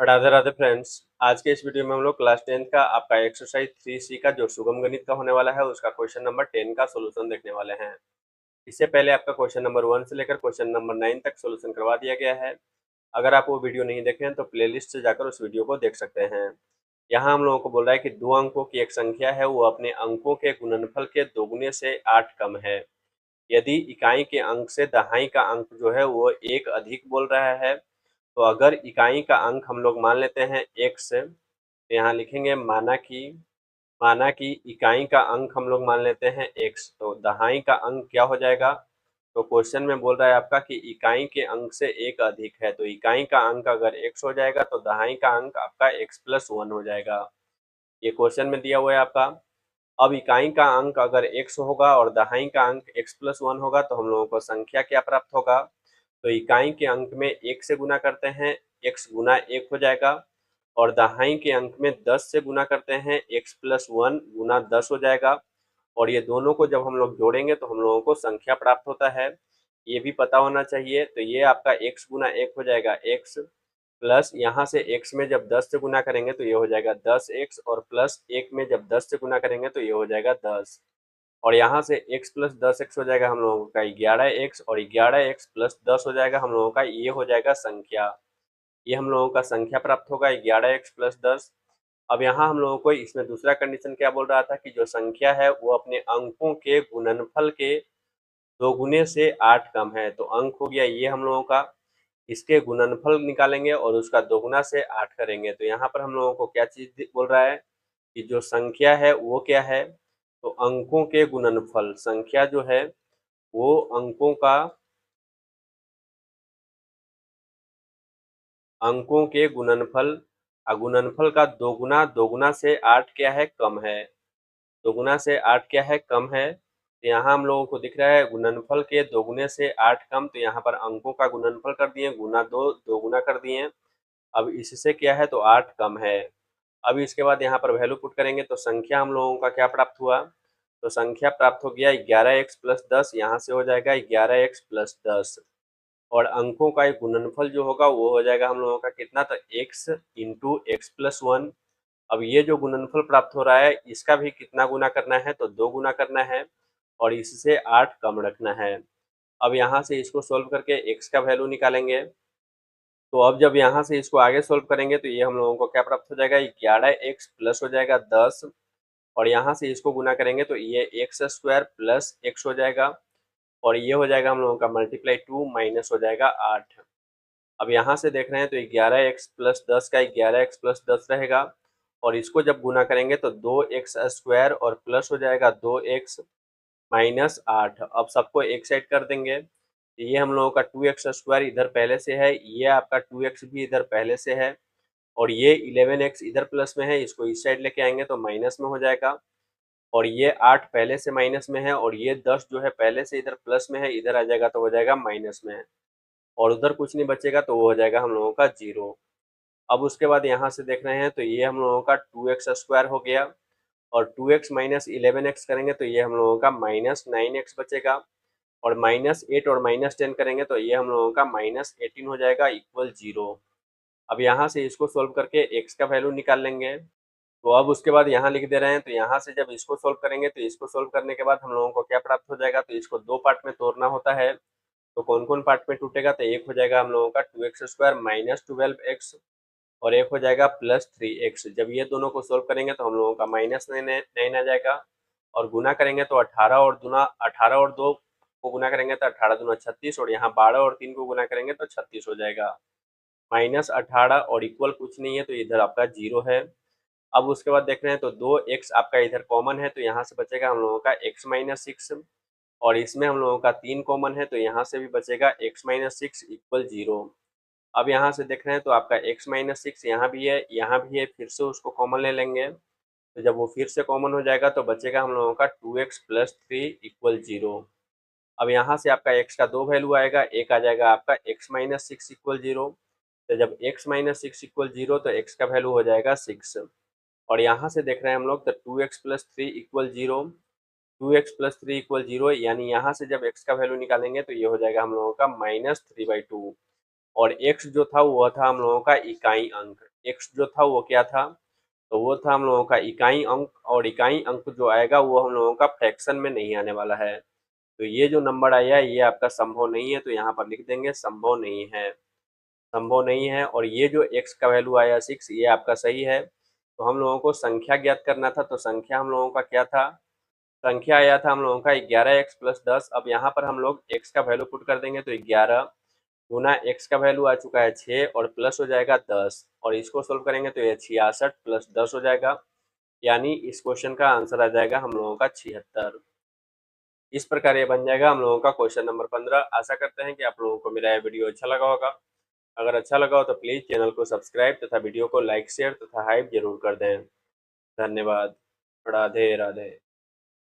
Radhe Radhe friends. आज के इस वीडियो में हम लोग क्लास 10 का आपका एक्सरसाइज 3C का जो सुगम गणित का होने वाला है उसका क्वेश्चन नंबर 10 का सोल्यूशन देखने वाले हैं। इससे पहले आपका क्वेश्चन नंबर 1 से लेकर क्वेश्चन नंबर 9 तक सोल्यूशन करवा दिया गया है। अगर आप वो वीडियो नहीं देखे हैं तो प्लेलिस्ट से जाकर उस वीडियो को देख सकते हैं। यहाँ हम लोगों को बोल रहा है कि दो अंकों की एक संख्या है, वो अपने अंकों के गुणनफल के दोगुने से 8 कम है। यदि इकाई के अंक से दहाई का अंक जो है वो एक अधिक बोल रहा है, तो अगर इकाई का अंक हम लोग मान लेते हैं x, तो यहाँ लिखेंगे माना कि इकाई का अंक हम लोग मान लेते हैं x, तो दहाई का अंक क्या हो जाएगा। तो क्वेश्चन में बोल रहा है आपका कि इकाई के अंक से एक अधिक है, तो इकाई का अंक अगर x हो जाएगा तो दहाई का अंक आपका x+1 हो जाएगा। ये क्वेश्चन में दिया हुआ है आपका। अब इकाई का अंक अगर x होगा और दहाई का अंक x+1 होगा तो हम लोगों को संख्या क्या प्राप्त होगा। तो इकाई के अंक में 1 से गुना करते हैं, x गुना 1 हो जाएगा, और दहाई के अंक में 10 से गुना करते हैं, x+1 गुना 10 हो जाएगा। और ये दोनों को जब हम लोग जोड़ेंगे तो हम लोगों को संख्या प्राप्त होता है, ये भी पता होना चाहिए। तो ये आपका x गुना 1 हो जाएगा x, प्लस यहाँ से x में जब 10 से गुना करेंगे तो ये हो जाएगा 10x, और प्लस 1 में जब 10 से गुना करेंगे तो ये हो जाएगा 10, और यहाँ से x प्लस 10x हो जाएगा हम लोगों का 11x, और 11x प्लस 10 हो जाएगा हम लोगों का, ये हो जाएगा संख्या। ये हम लोगों का संख्या प्राप्त होगा 11x प्लस 10। अब यहाँ हम लोगों को इसमें दूसरा कंडीशन क्या बोल रहा था कि जो संख्या है वो अपने अंकों के गुणनफल के दोगुने से 8 कम है। तो अंक हो गया ये हम लोगों का, इसके गुणनफल निकालेंगे और उसका दोगुना से 8 करेंगे। तो यहाँ पर हम लोगों को क्या चीज बोल रहा है कि जो संख्या है वो क्या है। तो अंकों के गुणनफल, संख्या जो है वो अंकों के गुणनफल, गुणनफल का दोगुना, दोगुना से 8 क्या है, कम है। दोगुना से 8 क्या है, कम है। तो यहाँ हम लोगों को दिख रहा है गुणनफल के दोगुने से 8 कम, तो यहाँ पर अंकों का गुणनफल कर दिए, गुना दो, दोगुना कर दिए। अब इससे क्या है, तो 8 कम है। अब इसके बाद यहाँ पर वैल्यू पुट करेंगे तो संख्या हम लोगों का क्या प्राप्त हुआ। तो संख्या प्राप्त हो गया 11x प्लस 10, यहाँ से हो जाएगा 11x प्लस 10, और अंकों का एक गुणनफल जो होगा वो हो जाएगा हम लोगों का कितना, तो x इंटू x+1। अब ये जो गुणनफल प्राप्त हो रहा है इसका भी कितना गुना करना है, तो 2 गुना करना है, और इससे 8 कम रखना है। अब यहाँ से इसको सोल्व करके x का वैल्यू निकालेंगे। तो अब जब यहाँ से इसको आगे सोल्व करेंगे तो ये हम लोगों को क्या प्राप्त हो जाएगा, 11x प्लस हो जाएगा 10, और यहाँ से इसको गुना करेंगे तो ये x² प्लस x हो जाएगा, और ये हो जाएगा हम लोगों का मल्टीप्लाई 2 माइनस हो जाएगा 8। अब यहाँ से देख रहे हैं तो 11x प्लस 10 का 11x प्लस 10 रहेगा, और इसको जब गुना करेंगे तो 2x² और प्लस हो जाएगा 2x माइनस 8। अब सबको एक साइड कर देंगे, ये हम लोगों का 2x² इधर पहले से है, ये आपका 2x भी इधर पहले से है, और ये 11x इधर प्लस में है, इसको इस साइड लेके आएंगे तो माइनस में हो जाएगा, और ये 8 पहले से माइनस में है, और ये 10 जो है पहले से इधर प्लस में है, इधर आ जाएगा तो हो जाएगा माइनस में, और उधर कुछ नहीं बचेगा तो वो हो जाएगा हम लोगों का 0। अब उसके बाद यहाँ से देख रहे हैं तो ये हम लोगों का 2x² हो गया, और 2x माइनस 11x करेंगे तो ये हम लोगों का माइनस 9x बचेगा, और -8 और -10 करेंगे तो ये हम लोगों का -18 हो जाएगा इक्वल 0। अब यहाँ से इसको सोल्व करके x का वैल्यू निकाल लेंगे। तो अब उसके बाद यहाँ लिख दे रहे हैं, तो यहाँ से जब इसको सोल्व करेंगे तो इसको सोल्व करने के बाद हम लोगों को क्या प्राप्त हो जाएगा, तो इसको दो पार्ट में तोड़ना होता है। तो कौन कौन पार्ट में टूटेगा, तो एक हो जाएगा हम लोगों का 2x² माइनस 12x, और एक हो जाएगा प्लस 3x। जब ये दोनों को सोल्व करेंगे तो हम लोगों का -9 आ जाएगा, और गुना करेंगे तो 18 और 2 को गुना करेंगे तो 18 दूना 36, और यहाँ 12 और 3 को गुना करेंगे तो 36 हो जाएगा। -18 और इक्वल कुछ नहीं है तो इधर आपका 0 है। अब उसके बाद देख रहे हैं तो 2x आपका इधर कॉमन है, तो यहाँ से बचेगा हम लोगों का x-6, और इसमें हम लोगों का 3 कॉमन है तो यहाँ से भी बचेगा x-6 इक्वल 0। अब यहाँ से देख रहे हैं तो आपका x-6 यहाँ भी है, फिर से उसको कॉमन ले लेंगे। तो जब वो फिर से कॉमन हो जाएगा तो बचेगा हम लोगों का 2x प्लस 3 इक्वल 0। अब यहाँ से आपका x का दो वैल्यू आएगा, एक आ जाएगा आपका x-6 इक्वल 0। तो जब x-6 इक्वल 0 तो x का वैल्यू हो जाएगा 6, और यहाँ से देख रहे हैं हम लोग तो 2x plus 3 equal 0। 2x plus 3 equal 0, यानी यहाँ से जब x का वैल्यू निकालेंगे तो ये हो जाएगा हम लोगों का -3/2। और x जो था वह था हम लोगों का इकाई अंक। x जो था वो क्या था, तो वो था हम लोगों का इकाई अंक, और इकाई अंक जो आएगा वो हम लोगों का फ्रैक्शन में नहीं आने वाला है। तो ये जो नंबर आया ये आपका संभव नहीं है, तो यहाँ पर लिख देंगे संभव नहीं है, संभव नहीं है। और ये जो x का वैल्यू आया 6, ये आपका सही है। तो हम लोगों को संख्या ज्ञात करना था, तो संख्या हम लोगों का क्या था, संख्या आया था हम लोगों का 11x प्लस 10। अब यहाँ पर हम लोग x का वैल्यू पुट कर देंगे, तो 11 गुना x का वैल्यू आ चुका है 6 और प्लस हो जाएगा 10, और इसको सोल्व करेंगे तो ये 66 प्लस 10 हो जाएगा, यानी इस क्वेश्चन का आंसर आ जाएगा हम लोगों का 76। इस प्रकार ये बन जाएगा हम लोगों का क्वेश्चन नंबर 15। आशा करते हैं कि आप लोगों को मेरा यह वीडियो अच्छा लगा होगा। अगर अच्छा लगा हो तो प्लीज़ चैनल को सब्सक्राइब तथा वीडियो को लाइक शेयर तथा हाइप जरूर कर दें। धन्यवाद। राधे राधे।